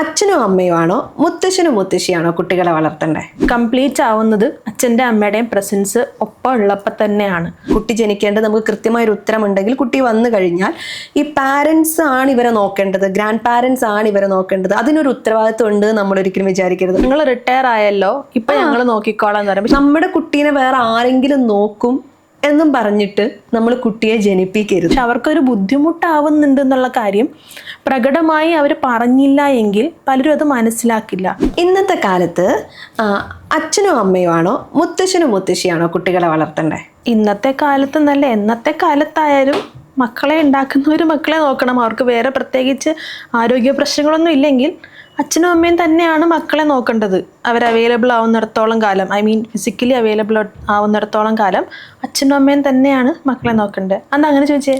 അച്ഛനും അമ്മയുമാണോ മുത്തശ്ശനും മുത്തശ്ശിയാണോ കുട്ടികളെ വളർത്തണ്ടേ? കംപ്ലീറ്റ് ആവുന്നത് അച്ഛൻ്റെ അമ്മയുടെയും പ്രസൻസ് ഒപ്പം ഉള്ളപ്പോൾ തന്നെയാണ്. കുട്ടി ജനിക്കേണ്ടത് നമുക്ക് കൃത്യമായൊരു ഉത്തരമുണ്ടെങ്കിൽ കുട്ടി വന്നു കഴിഞ്ഞാൽ ഈ പാരൻസ് ആണ് ഇവരെ നോക്കേണ്ടത്, ഗ്രാൻഡ് പാരൻസ് ആണ് ഇവരെ നോക്കേണ്ടത്, അതിനൊരു ഉത്തരവാദിത്വം ഉണ്ട് നമ്മൾ ഒരിക്കലും വിചാരിക്കരുത്. നിങ്ങൾ റിട്ടയർ ആയല്ലോ, ഇപ്പൊ ഞങ്ങൾ നോക്കിക്കോളാം എന്ന് പറയുമ്പോൾ നമ്മുടെ കുട്ടീനെ വേറെ ആരെങ്കിലും നോക്കും എന്നും പറഞ്ഞിട്ട് നമ്മൾ കുട്ടിയെ ജനിപ്പിക്കരുത്. പക്ഷെ അവർക്കൊരു ബുദ്ധിമുട്ടാവുന്നുണ്ട് എന്നുള്ള കാര്യം പ്രകടമായി അവർ പറഞ്ഞില്ല എങ്കിൽ പലരും അത് മനസ്സിലാക്കില്ല. ഇന്നത്തെ കാലത്ത് അച്ഛനും അമ്മയുമാണോ മുത്തശ്ശനും മുത്തശ്ശിയാണോ കുട്ടികളെ വളർത്തണ്ടേ? ഇന്നത്തെ കാലത്ത് നല്ല എന്നത്തെ കാലത്തായാലും മക്കളെ ഉണ്ടാക്കുന്നവർ മക്കളെ നോക്കണം. അവർക്ക് വേറെ പ്രത്യേകിച്ച് ആരോഗ്യ പ്രശ്നങ്ങളൊന്നും ഇല്ലെങ്കിൽ അച്ഛനും അമ്മയും തന്നെയാണ് മക്കളെ നോക്കേണ്ടത്. അവർ അവൈലബിൾ ആവുന്നിടത്തോളം കാലം, ഫിസിക്കലി അവൈലബിൾ ആവുന്നിടത്തോളം കാലം അച്ഛനും അമ്മയും തന്നെയാണ് മക്കളെ നോക്കേണ്ടത്. അന്ന് അങ്ങനെ ചോദിച്ചേ,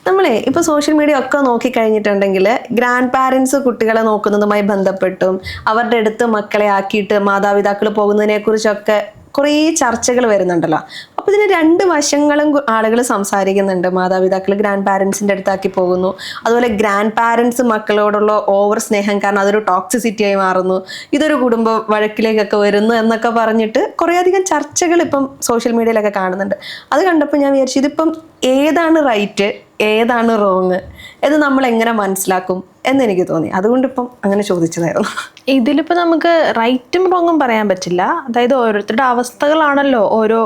നമ്മളെ ഇപ്പോൾ സോഷ്യൽ മീഡിയ ഒക്കെ നോക്കിക്കഴിഞ്ഞിട്ടുണ്ടെങ്കിൽ ഗ്രാൻഡ് പാരൻസ് കുട്ടികളെ നോക്കുന്നതുമായി ബന്ധപ്പെട്ടും അവരുടെ അടുത്ത് മക്കളെ ആക്കിയിട്ട് മാതാപിതാക്കൾ പോകുന്നതിനെ കുറിച്ചൊക്കെ കുറേ ചർച്ചകൾ വരുന്നുണ്ടല്ലോ. അപ്പോൾ ഇതിന് രണ്ട് വശങ്ങളും ആളുകൾ സംസാരിക്കുന്നുണ്ട്. മാതാപിതാക്കൾ ഗ്രാൻഡ് പാരൻസിൻ്റെ അടുത്താക്കി പോകുന്നു, അതുപോലെ ഗ്രാൻഡ് പാരൻസ് മക്കളോടുള്ള ഓവർ സ്നേഹം കാരണം അതൊരു ടോക്സിസിറ്റി ആയി മാറുന്നു, ഇതൊരു കുടുംബ വഴക്കിലേക്കൊക്കെ വരുന്നു എന്നൊക്കെ പറഞ്ഞിട്ട് കുറേയധികം ചർച്ചകൾ ഇപ്പം സോഷ്യൽ മീഡിയയിലൊക്കെ കാണുന്നുണ്ട്. അത് കണ്ടപ്പോൾ ഞാൻ വിചാരിച്ചു, ഇതിപ്പം ഏതാണ് റൈറ്റ് ഏതാണ് റോങ് എന്ന് നമ്മൾ എങ്ങനെ മനസ്സിലാക്കും എന്നെനിക്ക് തോന്നി. അതുകൊണ്ട് ഇപ്പം അങ്ങനെ ചോദിച്ചതായിരുന്നു. ഇതിലിപ്പോൾ നമുക്ക് റൈറ്റും റോങ്ങും പറയാൻ പറ്റില്ല. അതായത് ഓരോരുത്തരുടെ അവസ്ഥകളാണല്ലോ ഓരോ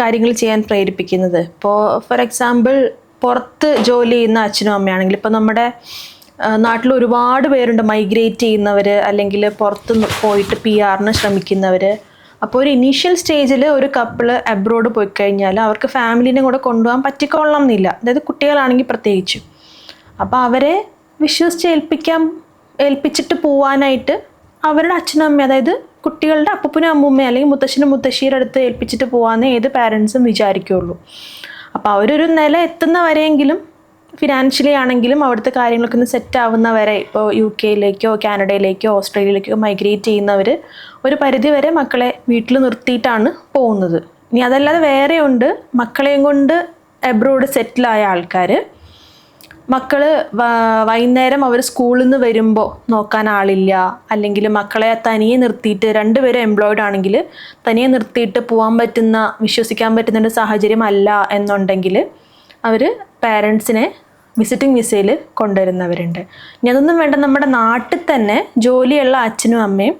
കാര്യങ്ങൾ ചെയ്യാൻ പ്രേരിപ്പിക്കുന്നത്. ഇപ്പോൾ ഫോർ എക്സാമ്പിൾ പുറത്ത് ജോലി ചെയ്യുന്ന അച്ഛനും അമ്മയാണെങ്കിൽ, ഇപ്പോൾ നമ്മുടെ നാട്ടിൽ ഒരുപാട് പേരുണ്ട് മൈഗ്രേറ്റ് ചെയ്യുന്നവർ, അല്ലെങ്കിൽ പുറത്ത് പോയിട്ട് PR ശ്രമിക്കുന്നവർ. അപ്പോൾ ഒരു ഇനീഷ്യൽ സ്റ്റേജിൽ ഒരു കപ്പിള് അബ്രോഡ് പോയി കഴിഞ്ഞാൽ അവർക്ക് ഫാമിലിനെ കൂടെ കൊണ്ടുപോകാൻ പറ്റിക്കൊള്ളണം എന്നില്ല, അതായത് കുട്ടികളാണെങ്കിൽ പ്രത്യേകിച്ചും. അപ്പോൾ അവരെ വിശ്വസിച്ച് ഏൽപ്പിച്ചിട്ട് പോവാനായിട്ട് അവരുടെ അച്ഛനും അമ്മയും, അതായത് കുട്ടികളുടെ അപ്പൂപ്പനും അമ്മൂമ്മയും അല്ലെങ്കിൽ മുത്തശ്ശനും മുത്തശ്ശിയുടെ അടുത്ത് ഏൽപ്പിച്ചിട്ട് പോകാമെന്ന് ഏത് പാരൻസും വിചാരിക്കുകയുള്ളൂ. അപ്പോൾ അവരൊരു നില എത്തുന്നവരെയെങ്കിലും ഫിനാൻഷ്യലി ആണെങ്കിലും അവിടുത്തെ കാര്യങ്ങളൊക്കെ ഒന്ന് സെറ്റ് ആവുന്നവരെ, ഇപ്പോൾ UK കാനഡയിലേക്കോ ഓസ്ട്രേലിയയിലേക്കോ മൈഗ്രേറ്റ് ചെയ്യുന്നവർ ഒരു പരിധി വരെ മക്കളെ വീട്ടിൽ നിർത്തിയിട്ടാണ് പോകുന്നത്. ഇനി അതല്ലാതെ വേറെ ഉണ്ട് മക്കളെയും കൊണ്ട് അബ്രോഡ് സെറ്റിലായ ആൾക്കാർ. മക്കൾ വൈകുന്നേരം അവർ സ്കൂളിൽ നിന്ന് വരുമ്പോൾ നോക്കാൻ ആളില്ല, അല്ലെങ്കിൽ മക്കളെ തനിയെ നിർത്തിയിട്ട്, രണ്ടുപേരും എംപ്ലോയിഡ് ആണെങ്കിൽ തനിയെ നിർത്തിയിട്ട് പോകാൻ പറ്റുന്ന, വിശ്വസിക്കാൻ പറ്റുന്ന സാഹചര്യം അല്ല എന്നുണ്ടെങ്കിൽ അവർ പാരൻസിനെ വിസിറ്റിംഗ് വിസയിൽ കൊണ്ടുവരുന്നവരുണ്ട്. ഇനി അതൊന്നും വേണ്ട, നമ്മുടെ നാട്ടിൽ തന്നെ ജോലിയുള്ള അച്ഛനും അമ്മയും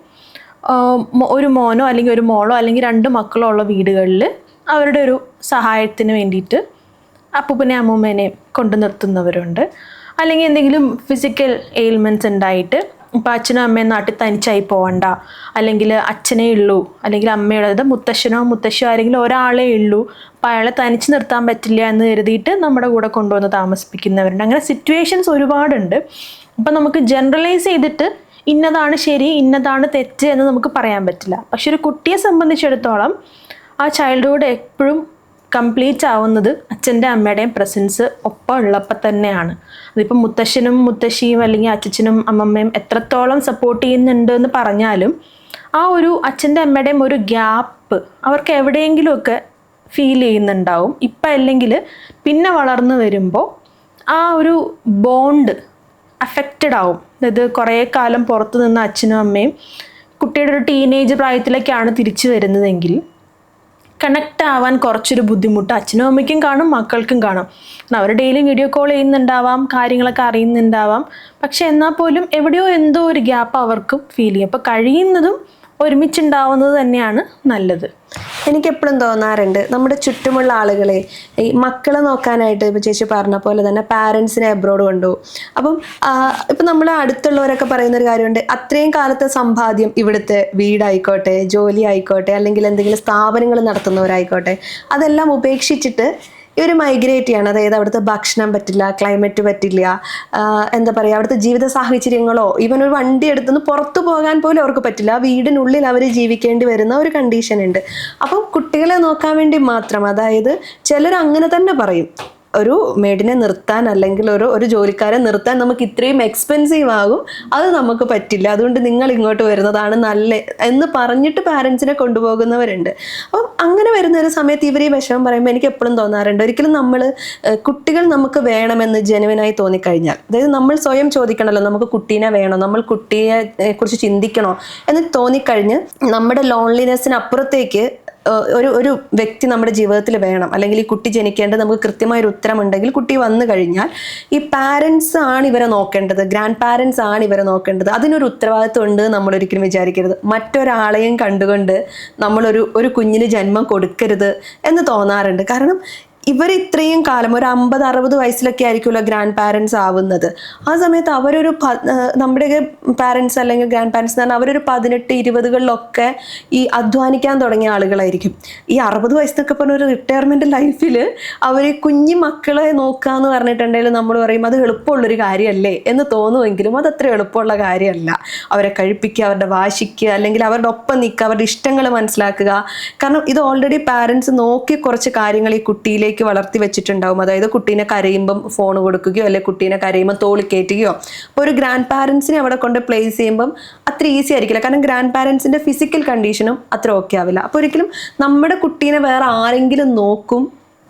ഒരു മോനോ അല്ലെങ്കിൽ ഒരു മോളോ അല്ലെങ്കിൽ 2 മക്കളോ ഉള്ള വീടുകളിൽ അവരുടെ ഒരു സഹായത്തിന് വേണ്ടിയിട്ട് അപ്പൂപ്പനെയും അമ്മൂമ്മേനെയും കൊണ്ടു നിർത്തുന്നവരുണ്ട്. അല്ലെങ്കിൽ എന്തെങ്കിലും ഫിസിക്കൽ എയിൽമെൻറ്റ്സ് ഉണ്ടായിട്ട് ഇപ്പോൾ അച്ഛനും അമ്മയും നാട്ടിൽ തനിച്ചായി പോകണ്ട, അല്ലെങ്കിൽ അച്ഛനേ ഉള്ളൂ അല്ലെങ്കിൽ അമ്മയുടെ, അതായത് മുത്തശ്ശനോ മുത്തശ്ശിയോ ആരെങ്കിലും ഒരാളേ ഉള്ളൂ, അപ്പോൾ അയാളെ തനിച്ച് നിർത്താൻ പറ്റില്ല എന്ന് കരുതിയിട്ട് നമ്മുടെ കൂടെ കൊണ്ടുവന്ന് താമസിപ്പിക്കുന്നവരുണ്ട്. അങ്ങനെ സിറ്റുവേഷൻസ് ഒരുപാടുണ്ട്. അപ്പം നമുക്ക് ജനറലൈസ് ചെയ്തിട്ട് ഇന്നതാണ് ശരി ഇന്നതാണ് തെറ്റ് എന്ന് നമുക്ക് പറയാൻ പറ്റില്ല. പക്ഷെ ഒരു കുട്ടിയെ സംബന്ധിച്ചിടത്തോളം ആ ചൈൽഡ്ഹുഡ് എപ്പോഴും കംപ്ലീറ്റ് ആവുന്നത് അച്ഛൻ്റെ അമ്മയുടെയും പ്രസൻസ് ഒപ്പം ഉള്ളപ്പോൾ തന്നെയാണ്. അതിപ്പോൾ മുത്തശ്ശനും മുത്തശ്ശിയും അല്ലെങ്കിൽ അച്ഛനും അമ്മമ്മയും എത്രത്തോളം സപ്പോർട്ട് ചെയ്യുന്നുണ്ട് എന്ന് പറഞ്ഞാലും ആ ഒരു അച്ഛൻ്റെ അമ്മയുടെയും ഒരു ഗ്യാപ്പ് അവർക്ക് എവിടെയെങ്കിലുമൊക്കെ ഫീൽ ചെയ്യുന്നുണ്ടാവും. ഇപ്പം അല്ലെങ്കിൽ പിന്നെ വളർന്നു വരുമ്പോൾ ആ ഒരു ബോണ്ട് അഫക്റ്റഡ് ആവും. അതായത് കുറേ കാലം പുറത്തു നിന്ന് അച്ഛനും അമ്മയും കുട്ടിയുടെ ഒരു ടീനേജ് പ്രായത്തിലേക്കാണ് തിരിച്ചു വരുന്നതെങ്കിൽ കണക്റ്റ് ആവാൻ കുറച്ചൊരു ബുദ്ധിമുട്ട് അച്ഛനും അമ്മയ്ക്കും കാണും, മക്കൾക്കും കാണും. അവർ ഡെയിലി വീഡിയോ കോൾ ചെയ്യുന്നുണ്ടാവാം, കാര്യങ്ങളൊക്കെ അറിയുന്നുണ്ടാവാം. പക്ഷെ എന്നാൽ പോലും എവിടെയോ എന്തോ ഒരു ഗ്യാപ്പ് അവർക്കും ഫീൽ ചെയ്യും. അപ്പോൾ കഴിയുന്നതും ഒരുമിച്ചുണ്ടാവുന്നത് തന്നെയാണ് നല്ലത്. എനിക്കെപ്പോഴും തോന്നാറുണ്ട്, നമ്മുടെ ചുറ്റുമുള്ള ആളുകളെ ഈ മക്കളെ നോക്കാനായിട്ട് ഇപ്പോൾ ചേച്ചി പറഞ്ഞ പോലെ തന്നെ പാരൻസിനെ അബ്രോഡ് കൊണ്ടുപോകും. അപ്പം ഇപ്പം നമ്മൾ അടുത്തുള്ളവരൊക്കെ പറയുന്നൊരു കാര്യമുണ്ട്, അത്രയും കാലത്തെ സമ്പാദ്യം, ഇവിടുത്തെ വീടായിക്കോട്ടെ, ജോലി ആയിക്കോട്ടെ, അല്ലെങ്കിൽ എന്തെങ്കിലും സ്ഥാപനങ്ങൾ നടത്തുന്നവരായിക്കോട്ടെ, അതെല്ലാം ഉപേക്ഷിച്ചിട്ട് ഇവർ മൈഗ്രേറ്റ് ചെയ്യണം. അതായത് അവിടുത്തെ ഭക്ഷണം പറ്റില്ല, ക്ലൈമറ്റ് പറ്റില്ല, എന്താ പറയുക, അവിടുത്തെ ജീവിത സാഹചര്യങ്ങളോ, ഈവൻ ഒരു വണ്ടി എടുത്തുനിന്ന് പുറത്തു പോകാൻ പോലും അവർക്ക് പറ്റില്ല. ആ വീടിനുള്ളിൽ അവർ ജീവിക്കേണ്ടി വരുന്ന ഒരു കണ്ടീഷൻ ഉണ്ട്. അപ്പം കുട്ടികളെ നോക്കാൻ വേണ്ടി മാത്രം, അതായത് ചിലർ അങ്ങനെ തന്നെ പറയും, ഒരു മെയ്ഡിനെ നിർത്താൻ അല്ലെങ്കിൽ ഒരു ജോലിക്കാരെ നിർത്താൻ നമുക്ക് ഇത്രയും എക്സ്പെൻസീവ് ആകും, അത് നമുക്ക് പറ്റില്ല, അതുകൊണ്ട് നിങ്ങൾ ഇങ്ങോട്ട് വരുന്നതാണ് നല്ല എന്ന് പറഞ്ഞിട്ട് പാരൻസിനെ കൊണ്ടുപോകുന്നവരുണ്ട്. അപ്പം അങ്ങനെ വരുന്ന ഒരു സമയത്ത് ഇവർ ഈ വിഷമം പറയുമ്പോൾ എനിക്ക് എപ്പോഴും തോന്നാറുണ്ട്, ഒരിക്കലും നമ്മൾ കുട്ടികൾ നമുക്ക് വേണമെന്ന് ജെനുവിനായി തോന്നിക്കഴിഞ്ഞാൽ, അതായത് നമ്മൾ സ്വയം ചോദിക്കണമല്ലോ നമുക്ക് കുട്ടീനെ വേണോ, നമ്മൾ കുട്ടിയെ കുറിച്ച് ചിന്തിക്കണോ എന്ന് തോന്നിക്കഴിഞ്ഞ് നമ്മുടെ ലോൺലിനെസ്സിന് അപ്പുറത്തേക്ക് ഒരു വ്യക്തി നമ്മുടെ ജീവിതത്തിൽ വേണം, അല്ലെങ്കിൽ ഈ കുട്ടി ജനിക്കേണ്ടത് നമുക്ക് കൃത്യമായൊരു ഉത്തരമുണ്ടെങ്കിൽ കുട്ടി വന്നു കഴിഞ്ഞാൽ ഈ പാരൻസ് ആണ് ഇവരെ നോക്കേണ്ടത്, ഗ്രാൻഡ് പാരൻസ് ആണ് ഇവരെ നോക്കേണ്ടത്, അതിനൊരു ഉത്തരവാദിത്വം ഉണ്ട് നമ്മൾ ഒരിക്കലും വിചാരിക്കരുത്. മറ്റൊരാളെയും കണ്ടുകൊണ്ട് നമ്മളൊരു കുഞ്ഞിന് ജന്മം കൊടുക്കരുത് എന്ന് തോന്നാറുണ്ട്. കാരണം ഇവർ ഇത്രയും കാലം ഒരു 50-60 വയസ്സിലൊക്കെ ആയിരിക്കുമല്ലോ ഗ്രാൻഡ് പാരൻസ് ആവുന്നത്. ആ സമയത്ത് അവരൊരു നമ്മുടെയൊക്കെ പാരൻസ് അല്ലെങ്കിൽ ഗ്രാൻഡ് പാരൻസ് എന്ന് പറഞ്ഞാൽ അവരൊരു 18-20കളിലൊക്കെ ഈ അധ്വാനിക്കാൻ തുടങ്ങിയ ആളുകളായിരിക്കും. ഈ 60 വയസ്സൊക്കെ പറഞ്ഞ ഒരു റിട്ടയർമെൻറ്റ് ലൈഫിൽ അവർ കുഞ്ഞു മക്കളെ നോക്കുക എന്ന് പറഞ്ഞിട്ടുണ്ടെങ്കിൽ നമ്മൾ പറയും അത് എളുപ്പമുള്ളൊരു കാര്യമല്ലേ എന്ന് തോന്നുമെങ്കിലും അതത്ര എളുപ്പമുള്ള കാര്യമല്ല. അവരെ കഴിപ്പിക്കുക, അവരുടെ വാശിക്കുക, അല്ലെങ്കിൽ അവരുടെ ഒപ്പം നിൽക്കുക, അവരുടെ ഇഷ്ടങ്ങൾ മനസ്സിലാക്കുക. കാരണം ഇത് ഓൾറെഡി പാരൻസ് നോക്കി കുറച്ച് കാര്യങ്ങൾ ഈ കുട്ടിയിലേക്ക് വളർത്തി വെച്ചിട്ടുണ്ടാവും. അതായത് കുട്ടീനെ കരയുമ്പം ഫോൺ കൊടുക്കുകയോ അല്ലെങ്കിൽ കുട്ടീനെ കരയുമ്പോൾ തോളിക്കയറ്റുകയോ. അപ്പോൾ ഒരു ഗ്രാൻഡ് പാരൻസിനെ അവിടെ കൊണ്ട് പ്ലേസ് ചെയ്യുമ്പം അത്ര ഈസി ആയിരിക്കില്ല. കാരണം ഗ്രാൻഡ് പാരൻസിന്റെ ഫിസിക്കൽ കണ്ടീഷനും അത്ര ഓക്കെ ആവില്ല. അപ്പോൾ ഒരിക്കലും നമ്മുടെ കുട്ടീനെ വേറെ ആരെങ്കിലും നോക്കും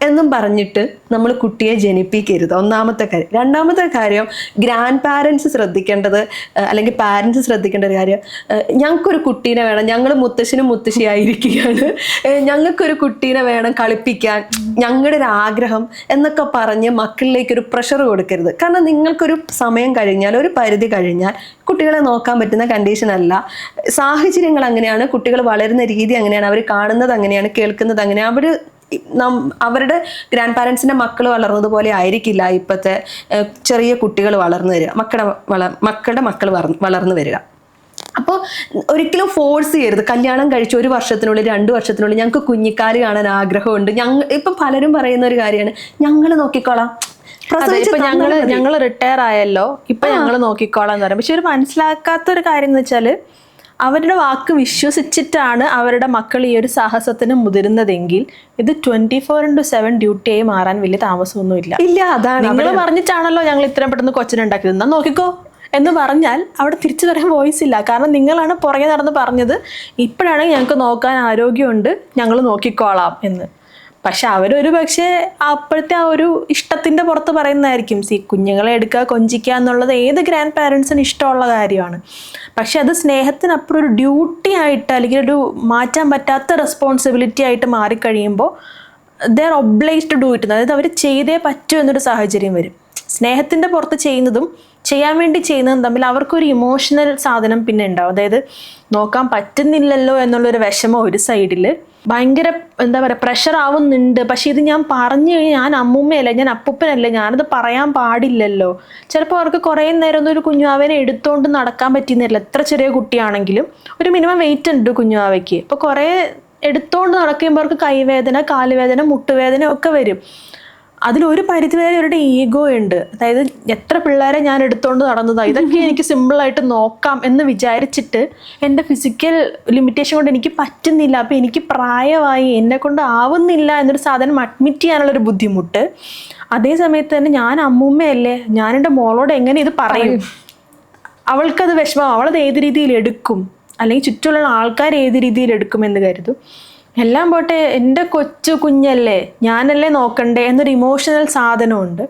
എന്നും പറഞ്ഞിട്ട് നമ്മൾ കുട്ടിയെ ജനിപ്പിക്കരുത്, ഒന്നാമത്തെ കാര്യം. രണ്ടാമത്തെ കാര്യം, ഗ്രാൻഡ് പാരൻസ് ശ്രദ്ധിക്കേണ്ടത് അല്ലെങ്കിൽ പാരൻസ് ശ്രദ്ധിക്കേണ്ട ഒരു കാര്യം, ഞങ്ങൾക്കൊരു കുട്ടീനെ വേണം, ഞങ്ങൾ മുത്തശ്ശനും മുത്തശ്ശിയായിരിക്കുകയാണ്, ഞങ്ങൾക്കൊരു കുട്ടീനെ വേണം കളിപ്പിക്കാൻ, ഞങ്ങളുടെ ഒരു ആഗ്രഹം എന്നൊക്കെ പറഞ്ഞ് മക്കളിലേക്കൊരു പ്രഷർ കൊടുക്കരുത്. കാരണം നിങ്ങൾക്കൊരു സമയം കഴിഞ്ഞാൽ, ഒരു പരിധി കഴിഞ്ഞാൽ കുട്ടികളെ നോക്കാൻ പറ്റുന്ന കണ്ടീഷൻ അല്ല. സാഹചര്യങ്ങൾ അങ്ങനെയാണ്, കുട്ടികൾ വളരുന്ന രീതി അങ്ങനെയാണ്, അവർ കാണുന്നത് അങ്ങനെയാണ്, കേൾക്കുന്നത് അങ്ങനെയാണ്. അവരുടെ ഗ്രാൻഡ് പാരൻസിന്റെ മക്കൾ വളർന്നതുപോലെ ആയിരിക്കില്ല ഇപ്പോഴത്തെ ചെറിയ കുട്ടികൾ വളർന്നു വരിക, മക്കളുടെ മക്കൾ വളർന്നു വരിക. അപ്പോൾ ഒരിക്കലും ഫോഴ്സ് ചെയ്യരുത്. കല്യാണം കഴിച്ച് 1 വർഷത്തിനുള്ളിൽ 2 വർഷത്തിനുള്ളിൽ ഞങ്ങൾക്ക് കുഞ്ഞിക്കാല് കാണാൻ ആഗ്രഹമുണ്ട്, ഇപ്പം പലരും പറയുന്ന ഒരു കാര്യമാണ് ഞങ്ങൾ നോക്കിക്കോളാം, ഞങ്ങൾ റിട്ടയർ ആയല്ലോ ഇപ്പൊ ഞങ്ങൾ നോക്കിക്കോളാം എന്ന് പറയും. പക്ഷെ ഒരു മനസ്സിലാക്കാത്തൊരു കാര്യം എന്ന് വെച്ചാൽ അവരുടെ വാക്ക് വിശ്വസിച്ചിട്ടാണ് അവരുടെ മക്കൾ ഈ ഒരു സാഹസത്തിന് മുതിരുന്നതെങ്കിൽ ഇത് 24/7 ഡ്യൂട്ടിയായി മാറാൻ വലിയ താമസമൊന്നുമില്ല. അതാണ് നിങ്ങൾ പറഞ്ഞിട്ടാണല്ലോ ഞങ്ങൾ ഇത്രയും പെട്ടെന്ന് കൊച്ചിനുണ്ടാക്കിയത്, എന്നാ നോക്കിക്കോ എന്ന് പറഞ്ഞാൽ അവിടെ തിരിച്ചു പറയാൻ വോയിസ് ഇല്ല. കാരണം നിങ്ങളാണ് പുറകെ നടന്ന് പറഞ്ഞത് ഇപ്പോഴാണെങ്കിൽ ഞങ്ങൾക്ക് നോക്കാൻ ആരോഗ്യമുണ്ട്, ഞങ്ങൾ നോക്കിക്കോളാം എന്ന്. പക്ഷെ അവരൊരു പക്ഷേ അപ്പോഴത്തെ ആ ഒരു ഇഷ്ടത്തിൻ്റെ പുറത്ത് പറയുന്നതായിരിക്കും. കുഞ്ഞുങ്ങളെ എടുക്കുക, കൊഞ്ചിക്കുക എന്നുള്ളത് ഏത് ഗ്രാൻഡ് പാരൻസിന് ഇഷ്ടമുള്ള കാര്യമാണ്. പക്ഷെ അത് സ്നേഹത്തിനപ്പുറം ഒരു ഡ്യൂട്ടി ആയിട്ട് അല്ലെങ്കിൽ ഒരു മാറ്റാൻ പറ്റാത്ത റെസ്പോൺസിബിലിറ്റി ആയിട്ട് മാറിക്കഴിയുമ്പോൾ they are obliged to do it. അതായത് അവർ ചെയ്തേ പറ്റൂ എന്നൊരു സാഹചര്യം വരും. സ്നേഹത്തിൻ്റെ പുറത്ത് ചെയ്യുന്നതും ചെയ്യാൻ വേണ്ടി ചെയ്യുന്നതും തമ്മിൽ അവർക്കൊരു ഇമോഷണൽ സാധനം പിന്നെ ഉണ്ടാവും. അതായത് നോക്കാൻ പറ്റുന്നില്ലല്ലോ എന്നുള്ളൊരു വിഷമം ഒരു സൈഡിൽ, ഭയങ്കര എന്താ പറയുക പ്രഷർ ആവുന്നുണ്ട്. പക്ഷെ ഇത് ഞാൻ പറഞ്ഞു കഴിഞ്ഞാൽ ഞാൻ അമ്മൂമ്മയല്ല, ഞാൻ അപ്പൂപ്പനല്ല, ഞാനത് പറയാൻ പാടില്ലല്ലോ. ചിലപ്പോൾ അവർക്ക് കുറേ നേരം ഒന്നും ഒരു കുഞ്ഞുവാവേനെ എടുത്തുകൊണ്ട് നടക്കാൻ പറ്റുന്നില്ല. എത്ര ചെറിയ കുട്ടിയാണെങ്കിലും ഒരു മിനിമം വെയിറ്റ് ഉണ്ട് കുഞ്ഞുവാവയ്ക്ക്. അപ്പോൾ കുറേ എടുത്തുകൊണ്ട് നടക്കുമ്പോൾ അവർക്ക് കൈവേദന, കാലുവേദന, മുട്ടുവേദന ഒക്കെ വരും. അതിലൊരു പരിധിവരെ അവരുടെ ഈഗോ ഉണ്ട്. അതായത് എത്ര പിള്ളേരെ ഞാൻ എടുത്തുകൊണ്ട് നടന്നതാണ്, ഇതൊക്കെ എനിക്ക് സിമ്പിളായിട്ട് നോക്കാം എന്ന് വിചാരിച്ചിട്ട് എൻ്റെ ഫിസിക്കൽ ലിമിറ്റേഷൻ കൊണ്ട് എനിക്ക് പറ്റുന്നില്ല, അപ്പോൾ എനിക്ക് പ്രായമായി, എന്നെ കൊണ്ട് ആവുന്നില്ല എന്നൊരു സാധനം അഡ്മിറ്റ് ചെയ്യാനുള്ളൊരു ബുദ്ധിമുട്ട്. അതേ സമയത്ത് തന്നെ ഞാൻ അമ്മൂമ്മയല്ലേ, ഞാൻ എൻ്റെ മോളോട് എങ്ങനെ ഇത് പറയും, അവൾക്കത് വിഷമം, അവളത് ഏത് രീതിയിൽ എടുക്കും, അല്ലെങ്കിൽ ചുറ്റുമുള്ള ആൾക്കാർ ഏത് രീതിയിൽ എടുക്കുമെന്ന് കരുതും. എല്ലാം പോട്ടെ, എൻ്റെ കൊച്ചു കുഞ്ഞല്ലേ, ഞാനല്ലേ നോക്കണ്ടേ എന്നൊരു ഇമോഷണൽ സാധനമുണ്ട്.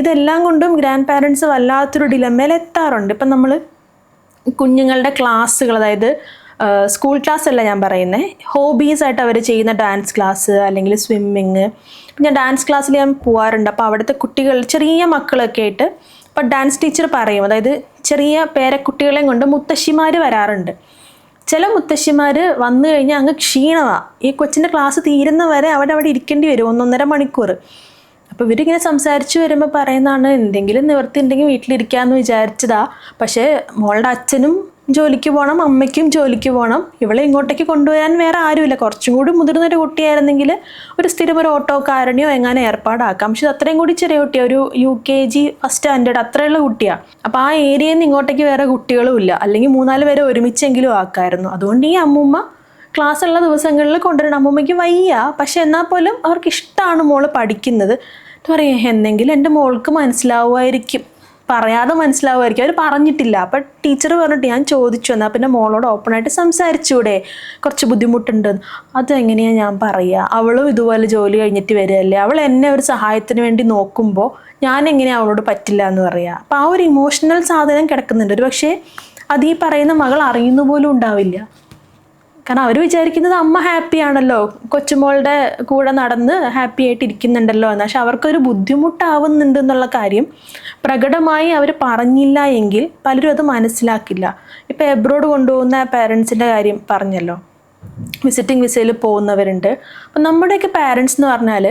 ഇതെല്ലാം കൊണ്ടും ഗ്രാൻഡ് പാരൻസ് വല്ലാത്തൊരു ഡിലമ്മയിൽ എത്താറുണ്ട്. ഇപ്പം നമ്മൾ കുഞ്ഞുങ്ങളുടെ ക്ലാസ്സുകൾ, അതായത് സ്കൂൾ ക്ലാസ് അല്ല ഞാൻ പറയുന്നത്, ഹോബീസായിട്ട് അവർ ചെയ്യുന്ന ഡാൻസ് ക്ലാസ് അല്ലെങ്കിൽ സ്വിമ്മിങ്. ഞാൻ ഡാൻസ് ക്ലാസ്സിൽ ഞാൻ പോകാറുണ്ട്. അപ്പോൾ അവിടുത്തെ കുട്ടികൾ, ചെറിയ മക്കളൊക്കെ ആയിട്ട് ഇപ്പോൾ ഡാൻസ് ടീച്ചർ പറയും, അതായത് ചെറിയ പേരക്കുട്ടികളെയും കൊണ്ട് മുത്തശ്ശിമാർ വരാറുണ്ട്. ചില മുത്തശ്ശിമാർ വന്നു കഴിഞ്ഞാൽ അങ്ങ് ക്ഷീണമാണ്, ഈ കൊച്ചിൻ്റെ ക്ലാസ് തീരുന്ന വരെ അവിടെ ഇരിക്കേണ്ടി വരും 1-1.5 മണിക്കൂർ. അപ്പോൾ ഇവരിങ്ങനെ സംസാരിച്ച് വരുമ്പോൾ പറയുന്നതാണ്, എന്തെങ്കിലും നിവൃത്തി ഉണ്ടെങ്കിൽ വീട്ടിലിരിക്കാമെന്ന് വിചാരിച്ചതാ, പക്ഷേ മോളുടെ അച്ഛനും ജോലിക്ക് പോകണം, അമ്മയ്ക്കും ജോലിക്ക് പോകണം, ഇവളെ ഇങ്ങോട്ടേക്ക് കൊണ്ടുവരാൻ വേറെ ആരുമില്ല. കുറച്ചും കൂടി മുതിർന്നൊരു കുട്ടിയായിരുന്നെങ്കിൽ ഒരു സ്ഥിരം ഒരു ഓട്ടോക്കാരനെയോ എങ്ങനെ ഏർപ്പാടാക്കാം. പക്ഷെ അത്രയും കൂടി ചെറിയ കുട്ടിയാണ്, ഒരു UKG ഫസ്റ്റ് സ്റ്റാൻഡേർഡ് അത്രയുള്ള കുട്ടിയാണ്. അപ്പോൾ ആ ഏരിയയിൽ നിന്ന് ഇങ്ങോട്ടേക്ക് വേറെ കുട്ടികളും ഇല്ല, അല്ലെങ്കിൽ 3-4 പേരെ ഒരുമിച്ചെങ്കിലും ആക്കായിരുന്നു. അതുകൊണ്ട് ഈ അമ്മൂമ്മ ക്ലാസ്സുള്ള ദിവസങ്ങളിൽ കൊണ്ടുവരണം. അമ്മൂമ്മയ്ക്ക് വയ്യ, പക്ഷെ എന്നാൽ പോലും അവർക്ക് ഇഷ്ടമാണ് മോള് പഠിക്കുന്നത്. പറയാ എന്തെങ്കിലും എൻ്റെ മോൾക്ക് മനസ്സിലാവുമായിരിക്കും, പറയാതെ മനസ്സിലാവുമായിരിക്കും, അവർ പറഞ്ഞിട്ടില്ല. അപ്പം ടീച്ചർ പറഞ്ഞിട്ട് ഞാൻ ചോദിച്ചു, എന്നാൽ പിന്നെ മോളോട് ഓപ്പണായിട്ട് സംസാരിച്ചൂടെ, കുറച്ച് ബുദ്ധിമുട്ടുണ്ട്. അതെങ്ങനെയാണ് ഞാൻ പറയുക, അവളും ഇതുപോലെ ജോലി കഴിഞ്ഞിട്ട് വരികയല്ലേ, അവൾ എന്നെ ഒരു സഹായത്തിന് വേണ്ടി നോക്കുമ്പോൾ ഞാൻ എങ്ങനെയാണ് അവളോട് പറ്റില്ല എന്ന് പറയുക. അപ്പം ആ ഒരു ഇമോഷണൽ സാധനം കിടക്കുന്നുണ്ട്. ഒരു പക്ഷേ അത് ഈ പറയുന്ന മകൾ അറിയുന്ന പോലും ഉണ്ടാവില്ല. കാരണം അവർ വിചാരിക്കുന്നത് അമ്മ ഹാപ്പി ആണല്ലോ, കൊച്ചുമോളുടെ കൂടെ നടന്ന് ഹാപ്പി ആയിട്ട് ഇരിക്കുന്നുണ്ടല്ലോ എന്ന്. പക്ഷെ അവർക്കൊരു ബുദ്ധിമുട്ടാവുന്നുണ്ട് എന്നുള്ള കാര്യം പ്രകടമായി അവർ പറഞ്ഞില്ല എങ്കിൽ പലരും അത് മനസ്സിലാക്കില്ല. ഇപ്പോൾ എബ്രോഡ് കൊണ്ടുപോകുന്ന പാരൻസിൻ്റെ കാര്യം പറഞ്ഞല്ലോ, വിസിറ്റിംഗ് വിസയിൽ പോകുന്നവരുണ്ട്. അപ്പം നമ്മുടെയൊക്കെ പാരൻസ് എന്ന് പറഞ്ഞാൽ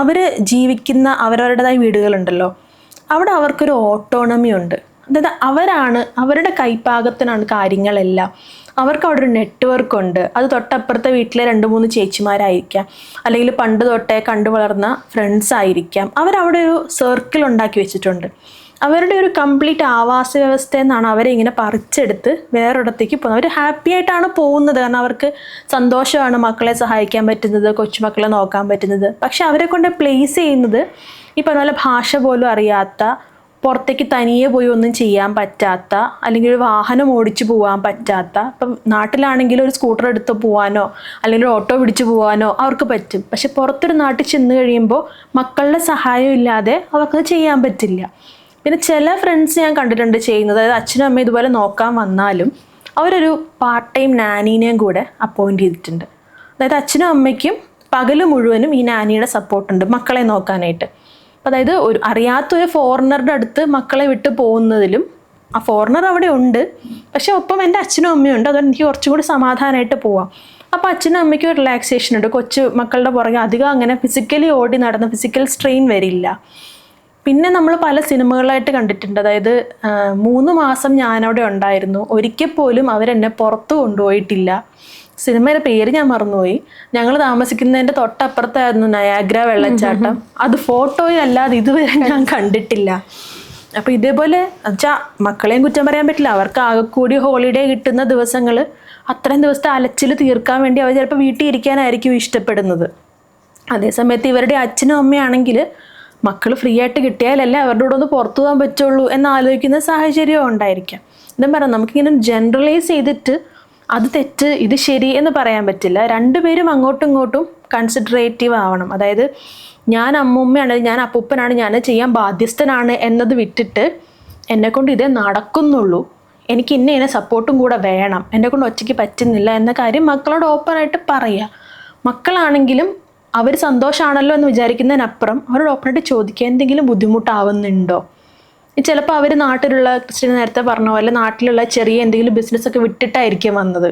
അവർ ജീവിക്കുന്ന അവരവരുടേതായ വീടുകളുണ്ടല്ലോ, അവിടെ അവർക്കൊരു ഓട്ടോണമി ഉണ്ട്. അതായത് അവരുടെ കൈപ്പാകത്തിനാണ് കാര്യങ്ങളെല്ലാം. അവർക്ക് അവിടെ ഒരു നെറ്റ്വർക്ക് ഉണ്ട്. അത് തൊട്ടപ്പുറത്തെ വീട്ടിലെ 2-3 ചേച്ചിമാരായിരിക്കാം, അല്ലെങ്കിൽ പണ്ട് തൊട്ടേ കണ്ടു വളർന്ന ഫ്രണ്ട്സ് ആയിരിക്കാം. അവരവിടെ ഒരു സർക്കിൾ ഉണ്ടാക്കി വെച്ചിട്ടുണ്ട്. അവരുടെ ഒരു കംപ്ലീറ്റ് ആവാസ വ്യവസ്ഥയിൽ നിന്നാണ് അവരെ ഇങ്ങനെ പറിച്ചെടുത്ത് വേറൊരിടത്തേക്ക് പോകുന്നത്. അവർ ഹാപ്പി ആയിട്ടാണ് പോകുന്നത്, കാരണം അവർക്ക് സന്തോഷമാണ് മക്കളെ സഹായിക്കാൻ പറ്റുന്നത്, കൊച്ചുമക്കളെ നോക്കാൻ പറ്റുന്നത്. പക്ഷെ അവരെ കൊണ്ട് പ്ലേസ് ചെയ്യുന്നത് ഈ പറഞ്ഞ പോലെ ഭാഷ പോലും അറിയാത്ത, പുറത്തേക്ക് തനിയെ പോയി ഒന്നും ചെയ്യാൻ പറ്റാത്ത, അല്ലെങ്കിൽ ഒരു വാഹനം ഓടിച്ചു പോകാൻ പറ്റാത്ത. ഇപ്പം നാട്ടിലാണെങ്കിൽ ഒരു സ്കൂട്ടർ എടുത്ത് പോകാനോ അല്ലെങ്കിൽ ഒരു ഓട്ടോ പിടിച്ച് പോകാനോ അവർക്ക് പറ്റും. പക്ഷെ പുറത്തൊരു നാട്ടിൽ ചെന്ന് കഴിയുമ്പോൾ മക്കളുടെ സഹായം ഇല്ലാതെ അവർക്കത് ചെയ്യാൻ പറ്റില്ല. പിന്നെ ചില ഫ്രണ്ട്സ് ഞാൻ കണ്ടിട്ടുണ്ട് ചെയ്യുന്നത്, അതായത് അച്ഛനും അമ്മയും ഇതുപോലെ നോക്കാൻ വന്നാലും അവരൊരു പാർട്ട് ടൈം നാനീനെയും കൂടെ അപ്പോയിൻറ്റ് ചെയ്തിട്ടുണ്ട്. അതായത് അച്ഛനും അമ്മയ്ക്കും പകൽ മുഴുവനും ഈ നാനിയുടെ സപ്പോർട്ടുണ്ട് മക്കളെ നോക്കാനായിട്ട്. അതായത് അറിയാത്തൊരു ഫോറിനറുടെ അടുത്ത് മക്കളെ വിട്ട് പോകുന്നതിലും, ആ ഫോറിനർ അവിടെ ഉണ്ട് പക്ഷെ ഒപ്പം എൻ്റെ അച്ഛനും അമ്മയും ഉണ്ട്, അതുകൊണ്ട് എനിക്ക് കുറച്ചും കൂടി സമാധാനമായിട്ട് പോവാം. അപ്പോൾ അച്ഛനും അമ്മയ്ക്കും ഒരു റിലാക്സേഷൻ ഉണ്ട്. കൊച്ചു മക്കളുടെ പുറകെ അധികം അങ്ങനെ ഫിസിക്കലി ഓടി നടന്ന ഫിസിക്കൽ സ്ട്രെയിൻ വരില്ല. പിന്നെ നമ്മൾ പല സിനിമകളായിട്ട് കണ്ടിട്ടുണ്ട്. അതായത് 3 മാസം ഞാനവിടെ ഉണ്ടായിരുന്നു, ഒരിക്കൽ പോലും അവരെന്നെ പുറത്ത് കൊണ്ടുപോയിട്ടില്ല. സിനിമയുടെ പേര് ഞാൻ മറന്നുപോയി. ഞങ്ങൾ താമസിക്കുന്നതിൻ്റെ തൊട്ടപ്പുറത്തായിരുന്നു നയാഗ്ര വെള്ളച്ചാട്ടം. അത് ഫോട്ടോയിലല്ലാതെ ഇതുവരെ ഞാൻ കണ്ടിട്ടില്ല. അപ്പോൾ ഇതേപോലെ വെച്ചാൽ മക്കളെയും കുറ്റം പറയാൻ പറ്റില്ല. അവർക്ക് ആകെക്കൂടി ഹോളിഡേ കിട്ടുന്ന ദിവസങ്ങൾ അത്രയും ദിവസത്തെ അലച്ചിൽ തീർക്കാൻ വേണ്ടി അവർ ചിലപ്പോൾ വീട്ടിൽ ഇരിക്കാനായിരിക്കും ഇഷ്ടപ്പെടുന്നത്. അതേസമയത്ത് ഇവരുടെ അച്ഛനും അമ്മയാണെങ്കിൽ മക്കൾ ഫ്രീ ആയിട്ട് കിട്ടിയാലല്ലേ അവരുടെ കൂടെ ഒന്ന് പുറത്തു പോകാൻ പറ്റുള്ളൂ എന്നാലോചിക്കുന്ന സാഹചര്യവും ഉണ്ടായിരിക്കാം. എന്താ പറയുക, നമുക്കിങ്ങനെ ജനറലൈസ് ചെയ്തിട്ട് അത് തെറ്റ് ഇത് ശരി എന്ന് പറയാൻ പറ്റില്ല. രണ്ടുപേരും അങ്ങോട്ടും ഇങ്ങോട്ടും കൺസിഡറേറ്റീവ് ആവണം. അതായത് ഞാൻ അമ്മൂമ്മയാണ്, ഞാൻ അപ്പൂപ്പനാണ്, ഞാൻ ചെയ്യാൻ ബാധ്യസ്ഥനാണ് എന്നത് വിട്ടിട്ട് എന്നെക്കൊണ്ട് ഇതേ നടക്കുന്നുള്ളൂ, എനിക്ക് ഇന്ന സപ്പോർട്ടും കൂടെ വേണം, എന്നെക്കൊണ്ട് ഒറ്റയ്ക്ക് പറ്റുന്നില്ല എന്ന കാര്യം മക്കളോട് ഓപ്പണായിട്ട് പറയുക. മക്കളാണെങ്കിലും അവർ സന്തോഷമാണല്ലോ എന്ന് വിചാരിക്കുന്നതിനപ്പുറം അവരോട് ഓപ്പണായിട്ട് ചോദിക്കുക, എന്തെങ്കിലും ബുദ്ധിമുട്ടാവുന്നുണ്ടോ. ചിലപ്പോൾ അവർ നാട്ടിലുള്ള, ക്രിസ്ത്യൻ നേരത്തെ പറഞ്ഞ പോലെ നാട്ടിലുള്ള ചെറിയ എന്തെങ്കിലും ബിസിനസ്സൊക്കെ വിട്ടിട്ടായിരിക്കും വന്നത്.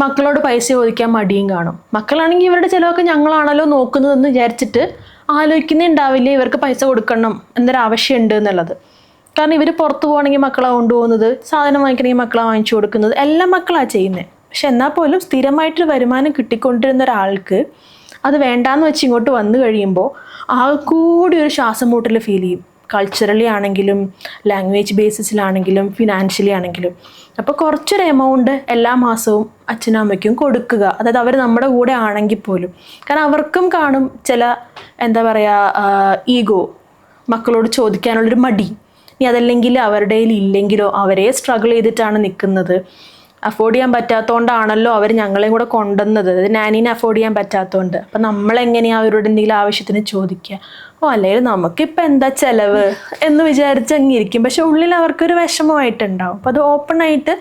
മക്കളോട് പൈസ ചോദിക്കാൻ മടിയും കാണും. മക്കളാണെങ്കിൽ ഇവരുടെ ചിലവൊക്കെ ഞങ്ങളാണല്ലോ നോക്കുന്നതെന്ന് വിചാരിച്ചിട്ട് ആലോചിക്കുന്നേ ഉണ്ടാവില്ല ഇവർക്ക് പൈസ കൊടുക്കണം എന്നൊരാവശ്യമുണ്ട് എന്നുള്ളത്. കാരണം ഇവർ പുറത്ത് പോകണമെങ്കിൽ മക്കളാണ് കൊണ്ടുപോകുന്നത്, സാധനം വാങ്ങിക്കണമെങ്കിൽ മക്കളാണ് വാങ്ങിച്ചു കൊടുക്കുന്നത്, എല്ലാം മക്കളാണ് ചെയ്യുന്നത്. പക്ഷെ എന്നാൽ പോലും സ്ഥിരമായിട്ടൊരു വരുമാനം കിട്ടിക്കൊണ്ടിരുന്ന ഒരാൾക്ക് അത് വേണ്ടാന്ന് വെച്ച് ഇങ്ങോട്ട് വന്നു കഴിയുമ്പോൾ കൂടി ഒരു ശ്വാസം മുട്ടൽ ഫീൽ ചെയ്യും. കൾച്ചറലി ആണെങ്കിലും ലാംഗ്വേജ് ബേസിസിലാണെങ്കിലും ഫിനാൻഷ്യലി ആണെങ്കിലും. അപ്പോൾ കുറച്ചൊരു എമൗണ്ട് എല്ലാ മാസവും അച്ഛനും അമ്മയ്ക്കും കൊടുക്കുക. അതായത് അവർ നമ്മുടെ കൂടെ ആണെങ്കിൽ പോലും. കാരണം അവർക്കും കാണും ചില എന്താ പറയുക ഈഗോ, മക്കളോട് ചോദിക്കാനുള്ളൊരു മടി. ഇനി അതല്ലെങ്കിൽ അവരുടെ ഇല്ലെങ്കിലോ അവരെ സ്ട്രഗിൾ ചെയ്തിട്ടാണ് നിൽക്കുന്നത്. അഫോർഡ് ചെയ്യാൻ പറ്റാത്തതുകൊണ്ടാണല്ലോ അവർ ഞങ്ങളെയും കൂടെ കൊണ്ടുവന്നത്, അത് നാനീനെ അഫോർഡ് ചെയ്യാൻ പറ്റാത്തതുകൊണ്ട്. അപ്പം നമ്മളെങ്ങനെയാണ് അവരോട് എന്തെങ്കിലും ആവശ്യത്തിന് ചോദിക്കുക, അല്ലെങ്കിൽ നമുക്കിപ്പോൾ എന്താ ചിലവ് എന്ന് വിചാരിച്ചങ്ങിരിക്കും. പക്ഷെ ഉള്ളിൽ അവർക്കൊരു വിഷമമായിട്ടുണ്ടാവും. അപ്പോൾ അത് ഓപ്പണായിട്ട്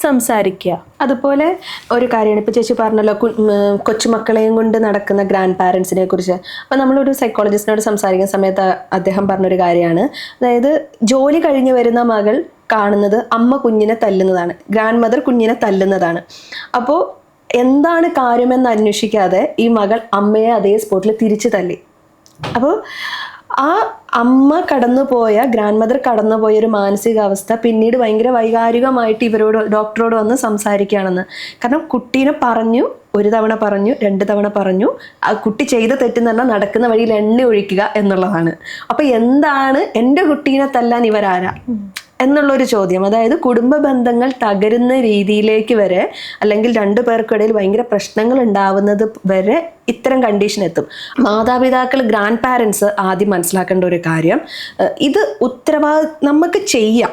സംസാരിക്കുക. അതുപോലെ ഒരു കാര്യമാണ് ഇപ്പോൾ ചേച്ചി പറഞ്ഞല്ലോ, കൊച്ചുമക്കളെയും കൊണ്ട് നടക്കുന്ന ഗ്രാൻഡ് പാരൻസിനെ കുറിച്ച്. അപ്പോൾ നമ്മളൊരു സൈക്കോളജിസ്റ്റിനോട് സംസാരിക്കുന്ന സമയത്ത് അദ്ദേഹം പറഞ്ഞൊരു കാര്യമാണ്, അതായത് ജോലി കഴിഞ്ഞ് വരുന്ന മകൾ കാണുന്നത് അമ്മ കുഞ്ഞിനെ തല്ലുന്നതാണ്, ഗ്രാൻഡ് മദർ കുഞ്ഞിനെ തല്ലുന്നതാണ്. അപ്പോൾ എന്താണ് കാര്യമെന്ന് അന്വേഷിക്കാതെ ഈ മകൾ അമ്മയെ അതേ സ്പോട്ടിൽ തിരിച്ചു തല്ലി. അപ്പോൾ ആ അമ്മ കടന്നുപോയ, ഗ്രാൻഡ് മദർ കടന്നുപോയ ഒരു മാനസികാവസ്ഥ പിന്നീട് ഭയങ്കര വൈകാരികമായിട്ട് ഇവരോട്, ഡോക്ടറോട് വന്ന് സംസാരിക്കുകയാണെന്ന്. കാരണം കുട്ടീനെ പറഞ്ഞു, 1 തവണ പറഞ്ഞു, 2 തവണ പറഞ്ഞു, ആ കുട്ടി ചെയ്ത തെറ്റെന്ന് പറഞ്ഞാൽ നടക്കുന്ന വഴിയിൽ എണ്ണ ഒഴിക്കുക എന്നുള്ളതാണ്. അപ്പോൾ എന്താണ് എൻ്റെ കുട്ടീനെ തല്ലാൻ ഇവരാരാ എന്നുള്ളൊരു ചോദ്യം. അതായത് കുടുംബ ബന്ധങ്ങൾ തകരുന്ന രീതിയിലേക്ക് വരെ, അല്ലെങ്കിൽ രണ്ടു പേർക്കിടയിൽ ഭയങ്കര പ്രശ്നങ്ങൾ ഉണ്ടാവുന്നത് വരെ ഇത്തരം കണ്ടീഷൻ എത്തും. മാതാപിതാക്കൾ, ഗ്രാൻഡ് പാരൻസ് ആദ്യം മനസ്സിലാക്കേണ്ട ഒരു കാര്യം, ഇത് നമുക്ക് ചെയ്യാം,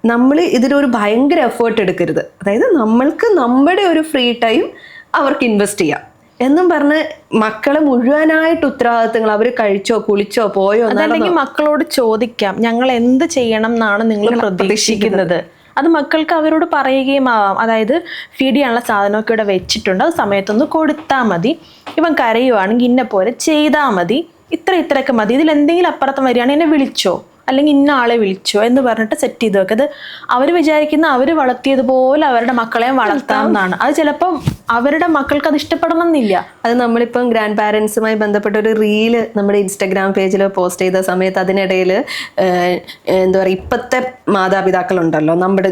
നമ്മൾ ഇതിലൊരു ഭയങ്കര എഫേർട്ട് എടുക്കരുത്. അതായത് നമ്മൾക്ക് നമ്മുടെ ഒരു ഫ്രീ ടൈം അവർക്ക് ഇൻവെസ്റ്റ് ചെയ്യാം എന്നും പറഞ്ഞ് മക്കളെ മുഴുവനായിട്ട് ഉത്തരവാദിത്തങ്ങൾ, അവർ കഴിച്ചോ കുളിച്ചോ പോയോ, അതല്ലെങ്കിൽ മക്കളോട് ചോദിക്കാം ഞങ്ങൾ എന്ത് ചെയ്യണം എന്നാണ് നിങ്ങൾ പ്രതീക്ഷിക്കുന്നത്. അത് മക്കൾക്ക് അവരോട് പറയുകയും ആവാം. അതായത് ഫീഡ് ചെയ്യാനുള്ള സാധനമൊക്കെ ഇവിടെ വെച്ചിട്ടുണ്ട്, അത് സമയത്തൊന്ന് കൊടുത്താൽ മതി, ഇവൻ കരയുവാണെങ്കിൽ ഇന്ന പോലെ ചെയ്താൽ മതി, ഇത്രയൊക്കെ മതി, ഇതിൽ എന്തെങ്കിലും അപ്പുറത്ത് വരികയാണെങ്കിൽ എന്നെ വിളിച്ചോ, അല്ലെങ്കിൽ ഇന്ന ആളെ വിളിച്ചോ എന്ന് പറഞ്ഞിട്ട് സെറ്റ് ചെയ്ത് വെക്കുക. അത് അവർ വിചാരിക്കുന്ന അവർ വളർത്തിയതുപോലെ അവരുടെ മക്കളെയും വളർത്താം എന്നാണ്. അത് ചിലപ്പം അവരുടെ മക്കൾക്ക് അത് ഇഷ്ടപ്പെടണമെന്നില്ല. അത് നമ്മളിപ്പം ഗ്രാൻഡ് പാരൻസുമായി ബന്ധപ്പെട്ട ഒരു റീല് നമ്മുടെ ഇൻസ്റ്റഗ്രാം പേജിൽ പോസ്റ്റ് ചെയ്ത സമയത്ത് അതിനിടയിൽ എന്താ പറയുക, ഇപ്പോഴത്തെ മാതാപിതാക്കളുണ്ടല്ലോ, നമ്മുടെ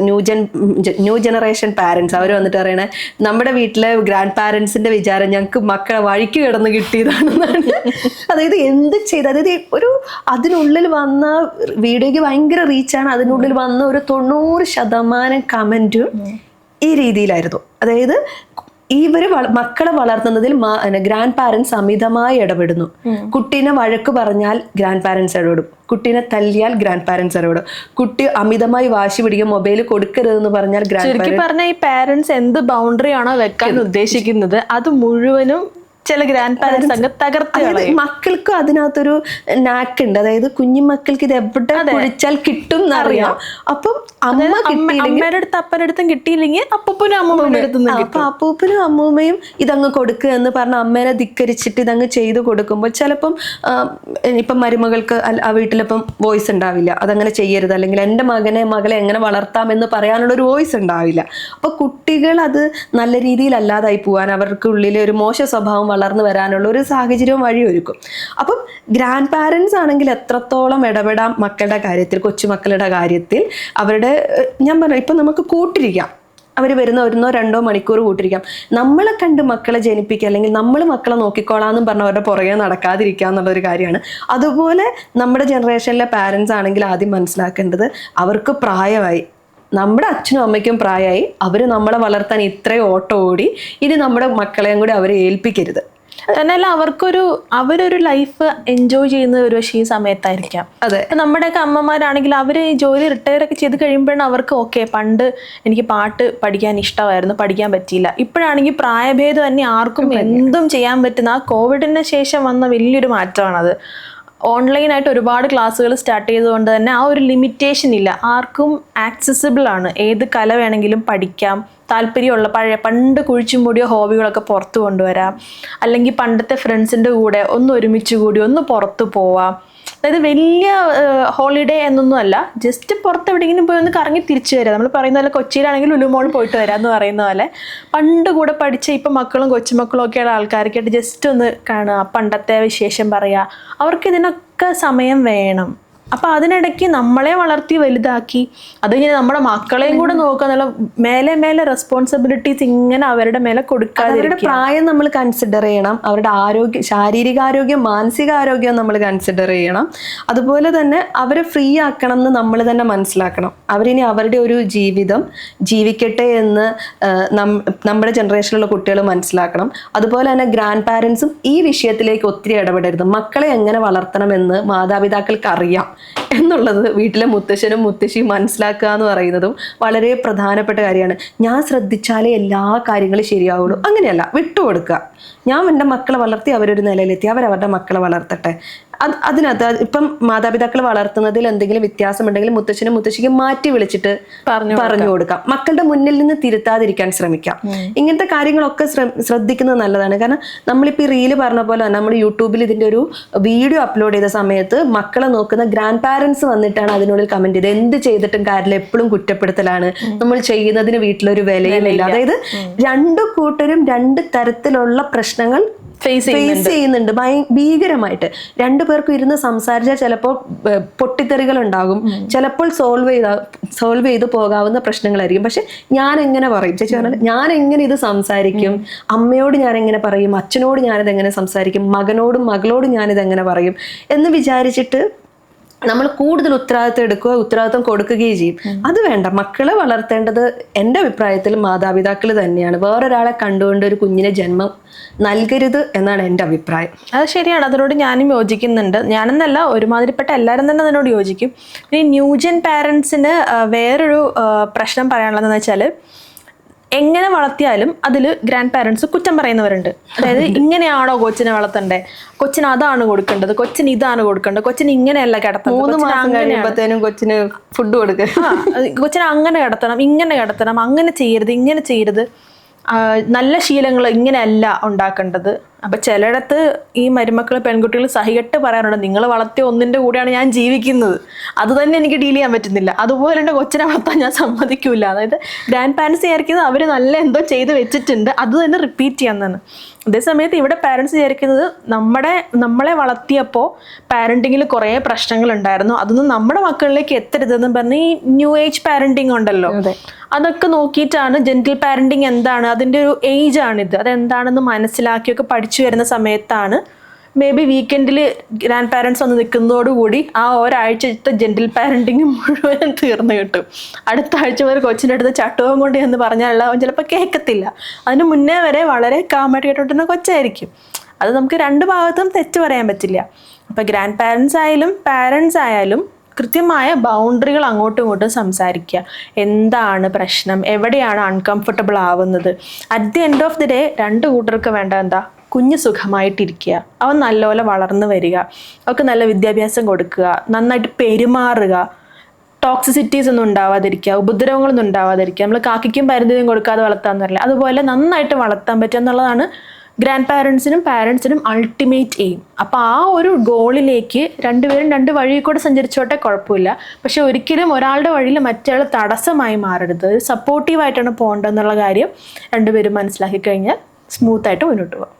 ന്യൂ ജനറേഷൻ പാരൻസ്, അവർ വന്നിട്ട് പറയണേ നമ്മുടെ വീട്ടിലെ ഗ്രാൻഡ് പാരൻസിന്റെ വിചാരം ഞങ്ങൾക്ക് മക്കളെ വഴിക്ക് കിടന്ന് കിട്ടിയതാണെന്നാണ്. അതായത് എന്ത് ചെയ്ത്, അതായത് ഒരു അതിനുള്ളിൽ വന്ന വീഡിയോയ്ക്ക് ഭയങ്കര റീച്ചാണ്, അതിനുള്ളിൽ വന്ന ഒരു 90% കമന്റും ഈ രീതിയിലായിരുന്നു. അതായത് ഇവര് മക്കളെ വളർത്തുന്നതിൽ ഗ്രാൻഡ് പാരൻസ് അമിതമായി ഇടപെടുന്നു. കുട്ടീനെ വഴക്ക് പറഞ്ഞാൽ ഗ്രാൻഡ് പാരൻസ് ഇടപെടും, കുട്ടീനെ തല്ലിയാൽ ഗ്രാൻഡ് പാരൻസ് ഇടപെടും, കുട്ടി അമിതമായി വാശി പിടിക്കും മൊബൈൽ കൊടുക്കരുതെന്ന് പറഞ്ഞാൽ ശരിക്കും പറഞ്ഞാൽ ഈ പാരൻസ് എന്ത് ബൗണ്ടറി ആണോ വെക്കാൻ ഉദ്ദേശിക്കുന്നത് അത് മുഴുവനും ചില ഗ്രാൻഡ് പാരൻസ് അങ്ങ് തകർത്ത്. മക്കൾക്കും അതിനകത്തൊരു നാക്ക് ഉണ്ട്. അതായത് കുഞ്ഞുമക്കൾക്ക് ഇത് എവിടെ കുഴിച്ചാൽ കിട്ടും എന്നറിയാം. അപ്പം അമ്മയുടെ അടുത്ത് അപ്പനടുത്തും കിട്ടിയില്ലെങ്കിൽ അപ്പൂപ്പനും അമ്മൂമ്മയുടെ അടുത്തും അപ്പൊ അപ്പൂപ്പനും അമ്മൂമ്മയും ഇതങ്ങ് കൊടുക്കുക എന്ന് പറഞ്ഞ അമ്മേനെ ധിക്കരിച്ചിട്ട് ഇതങ്ങ് ചെയ്ത് കൊടുക്കുമ്പോൾ ചിലപ്പം ഇപ്പം മരുമകൾക്ക് ആ വീട്ടിലിപ്പം വോയിസ് ഉണ്ടാവില്ല, അതങ്ങനെ ചെയ്യരുത്, അല്ലെങ്കിൽ എൻ്റെ മകളെ എങ്ങനെ വളർത്താമെന്ന് പറയാനുള്ള ഒരു വോയിസ് ഉണ്ടാവില്ല. അപ്പൊ കുട്ടികൾ അത് നല്ല രീതിയിലല്ലാതായി പോവാൻ, അവർക്ക് ഉള്ളിലെ ഒരു മോശ സ്വഭാവം വളർന്നു വരാനുള്ള ഒരു സാഹചര്യവും വഴിയൊരുക്കും. അപ്പം ഗ്രാൻഡ് പാരൻസ് ആണെങ്കിൽ എത്രത്തോളം ഇടപെടാം മക്കളുടെ കാര്യത്തിൽ, കൊച്ചുമക്കളുടെ കാര്യത്തിൽ. അവരുടെ ഞാൻ പറഞ്ഞു ഇപ്പം നമുക്ക് കൂട്ടിരിക്കാം, അവർ വരുന്ന 1-2 മണിക്കൂർ കൂട്ടിരിക്കാം. നമ്മളെ കണ്ട് മക്കളെ ജനിപ്പിക്കുക, അല്ലെങ്കിൽ നമ്മൾ മക്കളെ നോക്കിക്കോളാന്നും പറഞ്ഞ അവരുടെ പുറകെ നടക്കാതിരിക്കുക എന്നുള്ളൊരു കാര്യമാണ്. അതുപോലെ നമ്മുടെ ജനറേഷനിലെ പാരൻസ് ആണെങ്കിൽ ആദ്യം മനസ്സിലാക്കേണ്ടത്, അവർക്ക് പ്രായമായി, നമ്മുടെ അച്ഛനും അമ്മയ്ക്കും പ്രായമായി, അവർ നമ്മളെ വളർത്താൻ ഇത്രയും ഓട്ടം ഓടി, ഇനി നമ്മുടെ മക്കളെയും കൂടി അവരെ ഏൽപ്പിക്കരുത്. തന്നെയല്ല അവരൊരു ലൈഫ് എൻജോയ് ചെയ്യുന്നത് ഒരു പക്ഷേ ഈ സമയത്തായിരിക്കാം. അതെ, നമ്മുടെയൊക്കെ അമ്മമാരാണെങ്കിൽ അവർ ജോലി റിട്ടയർ ഒക്കെ ചെയ്ത് കഴിയുമ്പോഴാണ് അവർക്ക് ഓക്കെ പണ്ട് എനിക്ക് പാട്ട് പഠിക്കാൻ ഇഷ്ടമായിരുന്നു, പഠിക്കാൻ പറ്റിയില്ല. ഇപ്പോഴാണെങ്കിൽ പ്രായഭേദം തന്നെ ആർക്കും എന്തും ചെയ്യാൻ പറ്റുന്ന ആ കോവിഡിന് ശേഷം വന്ന വലിയൊരു മാറ്റമാണത്. ഓൺലൈനായിട്ട് ഒരുപാട് ക്ലാസ്സുകൾ സ്റ്റാർട്ട് ചെയ്തുകൊണ്ട് തന്നെ ആ ഒരു ലിമിറ്റേഷൻ ഇല്ല, ആർക്കും ആക്സസിബിൾ ആണ്, ഏത് കല വേണമെങ്കിലും പഠിക്കാം, താല്പര്യമുള്ള പണ്ട് കുഴിച്ചും മൂടിയ ഹോബികളൊക്കെ പുറത്ത് കൊണ്ടുവരാം, അല്ലെങ്കിൽ പണ്ടത്തെ ഫ്രണ്ട്സിൻ്റെ കൂടെ ഒന്ന് ഒരുമിച്ച് കൂടി ഒന്ന് പുറത്ത് പോവാം. അതായത് വലിയ ഹോളിഡേ എന്നൊന്നും അല്ല, ജസ്റ്റ് പുറത്ത് എവിടെയെങ്കിലും പോയി ഒന്ന് കറങ്ങി തിരിച്ചു വരാം. നമ്മൾ പറയുന്ന പോലെ കൊച്ചിയിലാണെങ്കിൽ ലുലുമോൾ പോയിട്ട് വരാം എന്ന് പറയുന്ന പോലെ, പണ്ട് കൂടെ പഠിച്ച ഇപ്പം മക്കളും കൊച്ചുമക്കളും ഒക്കെയുള്ള ആൾക്കാർക്കായിട്ട് ജസ്റ്റ് ഒന്ന് കാണുക, പണ്ടത്തെ വിശേഷം പറയുക, അവർക്ക് ഇതിനൊക്കെ സമയം വേണം. അപ്പൊ അതിനിടയ്ക്ക് നമ്മളെ വളർത്തി വലുതാക്കി അത് കഴിഞ്ഞ് നമ്മുടെ മക്കളെയും കൂടെ നോക്കുക, മേലെ റെസ്പോൺസിബിലിറ്റീസ് ഇങ്ങനെ അവരുടെ മേലെ കൊടുക്കാതെ, അവരുടെ പ്രായം നമ്മൾ കൺസിഡർ ചെയ്യണം, അവരുടെ ആരോഗ്യം, ശാരീരികാരോഗ്യം, മാനസികാരോഗ്യം നമ്മൾ കൺസിഡർ ചെയ്യണം. അതുപോലെ തന്നെ അവരെ ഫ്രീ ആക്കണം എന്ന് നമ്മൾ തന്നെ മനസ്സിലാക്കണം. അവരിനി അവരുടെ ഒരു ജീവിതം ജീവിക്കട്ടെ എന്ന് നമ്മുടെ ജനറേഷനിലുള്ള കുട്ടികൾ മനസ്സിലാക്കണം. അതുപോലെ തന്നെ ഗ്രാൻഡ് പാരൻസും ഈ വിഷയത്തിലേക്ക് ഒത്തിരി ഇടപെടരുത്. മക്കളെ എങ്ങനെ വളർത്തണമെന്ന് മാതാപിതാക്കൾക്ക് അറിയാം എന്നുള്ളത് വീട്ടിലെ മുത്തശ്ശനും മുത്തശ്ശിയും മനസ്സിലാക്കുക എന്ന് പറയുന്നതും വളരെ പ്രധാനപ്പെട്ട കാര്യമാണ്. ഞാൻ ശ്രദ്ധിച്ചാലേ എല്ലാ കാര്യങ്ങളും ശരിയാവുള്ളൂ, അങ്ങനെയല്ല, വിട്ടുകൊടുക്കുക. ഞാൻ എൻ്റെ മക്കളെ വളർത്തി അവരൊരു നിലയിലെത്തി, അവരവരുടെ മക്കളെ വളർത്തട്ടെ. അതിനകത്ത് ഇപ്പം മാതാപിതാക്കൾ വളർത്തുന്നതിൽ എന്തെങ്കിലും വ്യത്യാസമുണ്ടെങ്കിൽ മുത്തശ്ശനും മുത്തശ്ശിക്കും മാറ്റി വിളിച്ചിട്ട് പറഞ്ഞു കൊടുക്കാം. മക്കളുടെ മുന്നിൽ നിന്ന് തിരുത്താതിരിക്കാൻ ശ്രമിക്കാം. ഇങ്ങനത്തെ കാര്യങ്ങളൊക്കെ ശ്രദ്ധിക്കുന്നത് നല്ലതാണ്. കാരണം നമ്മളിപ്പോൾ ഈ റീല് പറഞ്ഞ പോലെ തന്നെ നമ്മൾ യൂട്യൂബിൽ ഇതിന്റെ ഒരു വീഡിയോ അപ്ലോഡ് ചെയ്ത സമയത്ത് മക്കളെ നോക്കുന്ന ഗ്രാൻഡ് പാരൻസ് വന്നിട്ടാണ് അതിനുള്ളിൽ കമന്റ് ചെയ്തത്. എന്ത് ചെയ്തിട്ടും കാര്യമില്ല, എപ്പോഴും കുറ്റപ്പെടുത്തലാണ്, നമ്മൾ ചെയ്യുന്നതിന് വീട്ടിലൊരു വിലയുമില്ല. അതായത് രണ്ടു കൂട്ടരും രണ്ട് തരത്തിലുള്ള പ്രശ്നങ്ങൾ ഫേസ് ചെയ്യുന്നുണ്ട് ഭീകരമായിട്ട്. രണ്ടു പേർക്കും ഇരുന്ന് സംസാരിച്ചാൽ ചിലപ്പോൾ പൊട്ടിത്തെറികൾ ഉണ്ടാകും, ചിലപ്പോൾ സോൾവ് ചെയ്ത് പോകാവുന്ന പ്രശ്നങ്ങളായിരിക്കും. പക്ഷെ ഞാൻ എങ്ങനെ പറയും, ചേച്ചി പറഞ്ഞാൽ ഞാൻ എങ്ങനെ ഇത് സംസാരിക്കും, അമ്മയോട് ഞാൻ എങ്ങനെ പറയും, അച്ഛനോട് ഞാനിത് എങ്ങനെ സംസാരിക്കും, മകനോടും മകളോടും ഞാനിത് എങ്ങനെ പറയും എന്ന് വിചാരിച്ചിട്ട് നമ്മൾ കൂടുതൽ ഉത്തരവാദിത്വം എടുക്കുക, ഉത്തരവാദിത്വം കൊടുക്കുകയും ചെയ്യും. അത് വേണ്ട. മക്കളെ വളർത്തേണ്ടത് എൻ്റെ അഭിപ്രായത്തിൽ മാതാപിതാക്കൾ തന്നെയാണ്. വേറൊരാളെ കണ്ടുകൊണ്ട് ഒരു കുഞ്ഞിനെ ജന്മം നൽകരുത് എന്നാണ് എൻ്റെ അഭിപ്രായം. അത് ശരിയാണ്, അതിനോട് ഞാനും യോജിക്കുന്നുണ്ട്. ഞാനെന്നല്ല, ഒരുമാതിരിപ്പെട്ട എല്ലാവരും തന്നെ അതിനോട് യോജിക്കും. ഇനി ന്യൂജൻ പാരൻസിന് വേറൊരു പ്രശ്നം പറയാനുള്ളതെന്ന് വെച്ചാൽ, എങ്ങനെ വളർത്തിയാലും അതിൽ ഗ്രാൻഡ് പാരൻസ് കുറ്റം പറയുന്നവരുണ്ട്. അതായത് ഇങ്ങനെയാണോ കൊച്ചിനെ വളർത്തണ്ടേ, കൊച്ചിന് അതാണ് കൊടുക്കേണ്ടത്, കൊച്ചിന് ഇതാണ് കൊടുക്കേണ്ടത്, കൊച്ചിന് ഇങ്ങനെയല്ല കിടത്തണം, 3 മാസം കഴിയുമ്പോഴത്തേനും കൊച്ചിന് ഫുഡ് കൊടുക്കുക, കൊച്ചിനെ അങ്ങനെ കിടത്തണം, ഇങ്ങനെ കിടത്തണം, അങ്ങനെ ചെയ്യരുത്, ഇങ്ങനെ ചെയ്യരുത്, നല്ല ശീലങ്ങൾ ഇങ്ങനെയല്ല ഉണ്ടാക്കേണ്ടത്. അപ്പൊ ചിലയിടത്ത് ഈ മരുമക്കൾ പെൺകുട്ടികൾ സഹികെട്ട് പറയാറുണ്ട്, നിങ്ങൾ വളർത്തിയ ഒന്നിന്റെ കൂടെയാണ് ഞാൻ ജീവിക്കുന്നത്, അത് തന്നെ എനിക്ക് ഡീൽ ചെയ്യാൻ പറ്റുന്നില്ല, അതുപോലെ എൻ്റെ കൊച്ചിനെ വളർത്താൻ ഞാൻ സമ്മതിക്കൂല. അതായത് ഗ്രാൻഡ് പാരൻസ് വിചാരിക്കുന്നത് അവർ നല്ല എന്തോ ചെയ്ത് വെച്ചിട്ടുണ്ട്, അത് തന്നെ റിപ്പീറ്റ് ചെയ്യാന്നാണ്. അതേസമയത്ത് ഇവിടെ പാരൻസ് വിചാരിക്കുന്നത് നമ്മളെ വളർത്തിയപ്പോൾ പാരന്റിങ്ങിൽ കുറേ പ്രശ്നങ്ങൾ ഉണ്ടായിരുന്നു, അതൊന്നും നമ്മുടെ മക്കളിലേക്ക് എത്തരുതെന്ന് പറഞ്ഞ് ഈ ന്യൂ ഏജ് പാരന്റിങ് ഉണ്ടല്ലോ, അതൊക്കെ നോക്കിയിട്ടാണ് ജെന്റിൽ പാരന്റിങ് എന്താണ്, അതിൻ്റെ ഒരു ഏജ് ആണിത്, അതെന്താണെന്ന് മനസ്സിലാക്കിയൊക്കെ പഠിച്ചു വരുന്ന സമയത്താണ് മേ ബി വീക്കെൻഡിൽ ഗ്രാൻഡ് പാരൻസ് വന്ന് നിൽക്കുന്നതോടുകൂടി ആ ഒരാഴ്ചത്തെ ജെന്റിൽ പാരന്റിങ് മുഴുവൻ തീർന്നു കിട്ടും. അടുത്ത ആഴ്ച വരെ കൊച്ചിൻ്റെ അടുത്ത് ചട്ടുവം കൊണ്ട് എന്ന് പറഞ്ഞാൽ അവൻ ചിലപ്പോൾ കേൾക്കത്തില്ല. അതിന് മുന്നേ വരെ വളരെ കാമായിട്ട് കേട്ടോണ്ടിരുന്ന കൊച്ചായിരിക്കും. അത് നമുക്ക് രണ്ട് ഭാഗത്തും തെറ്റ് പറയാൻ പറ്റില്ല. അപ്പം ഗ്രാൻഡ് പാരൻസ് ആയാലും പാരൻസ് ആയാലും കൃത്യമായ ബൗണ്ടറികൾ അങ്ങോട്ടും ഇങ്ങോട്ടും സംസാരിക്കുക. എന്താണ് പ്രശ്നം, എവിടെയാണ് അൺകംഫർട്ടബിൾ ആവുന്നത്. At the end of the day രണ്ട് കൂട്ടർക്ക് വേണ്ട എന്താ, കുഞ്ഞ് സുഖമായിട്ടിരിക്കുക, അവൻ നല്ലപോലെ വളർന്നു വരിക, അവർക്ക് നല്ല വിദ്യാഭ്യാസം കൊടുക്കുക, നന്നായിട്ട് പെരുമാറുക, ടോക്സിസിറ്റീസ് ഒന്നും ഉണ്ടാവാതിരിക്കുക, ഉപദ്രവങ്ങളൊന്നും ഉണ്ടാവാതിരിക്കുക. നമ്മൾ കാക്കിക്കും പരിധിയും കൊടുക്കാതെ വളർത്താന്ന് പറയില്ല, അതുപോലെ നന്നായിട്ട് വളർത്താൻ പറ്റുക എന്നുള്ളതാണ് ഗ്രാൻഡ് പാരൻസിനും പാരൻസിനും അൾട്ടിമേറ്റ് എയിം. അപ്പോൾ ആ ഒരു ഗോളിലേക്ക് രണ്ടുപേരും രണ്ട് വഴിയിൽ കൂടെ സഞ്ചരിച്ചോട്ടെ, കുഴപ്പമില്ല. പക്ഷെ ഒരിക്കലും ഒരാളുടെ വഴിയിൽ മറ്റൊരാൾ തടസ്സമായി മാറരുത്. സപ്പോർട്ടീവായിട്ടാണ് പോകേണ്ടതെന്നുള്ള കാര്യം രണ്ടുപേരും മനസ്സിലാക്കി കഴിഞ്ഞാൽ സ്മൂത്തായിട്ട് മുന്നോട്ട് പോകാം.